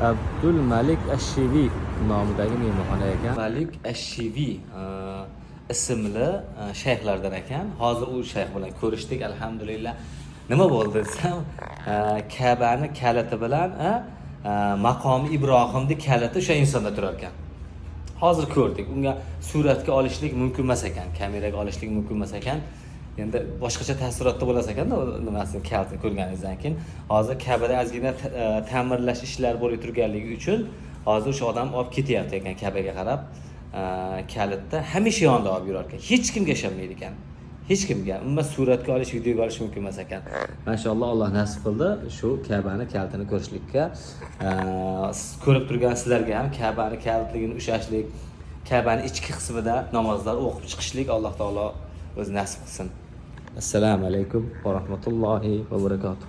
Abdul Malik Ash-Shivi nomidagi mehmonxona ekan. Malik Ash-Shivi ismli shayxlardan ekan. Hozir u shayx bilan ko'rishdik, alhamdulillah. Nima bo'ldi desam, Ka'bani kaliti bilan maqomi Ibrohimning kaliti o'sha insonda turar ekan. Hozir ko'rdik. Unga suratga olishlik mumkin emas ekan, kameraga olishlik mumkin emas ekan. Endi boshqacha taassurotda bo'lar ekanda, nimasini kalitini ko'rganingizdan keyin hozir Ka'bada ozgina ta'mirlash ishlari bo'lib turganligi uchun hozir o'sha odam olib ketyapti ekan Ka'baga qarab. Kalitda hamisha yonida olib yurar ekan. Hech kimga ishonmaydi ekan. Hech kimga. Umuman suratga olish, videoga olish mumkin emas ekan. Mashalloh, Alloh nasib qildi shu Ka'bani kalitini ko'rishlikka. Ko'rib turgan sizlarga ham Ka'bani kalitligini ushlashlik, Ka'bani ichki qismida namozlar o'qib chiqishlik Alloh taolo o'zi nasib qilsin. Assalomu alaykum va rahmatullohi va barakatuh.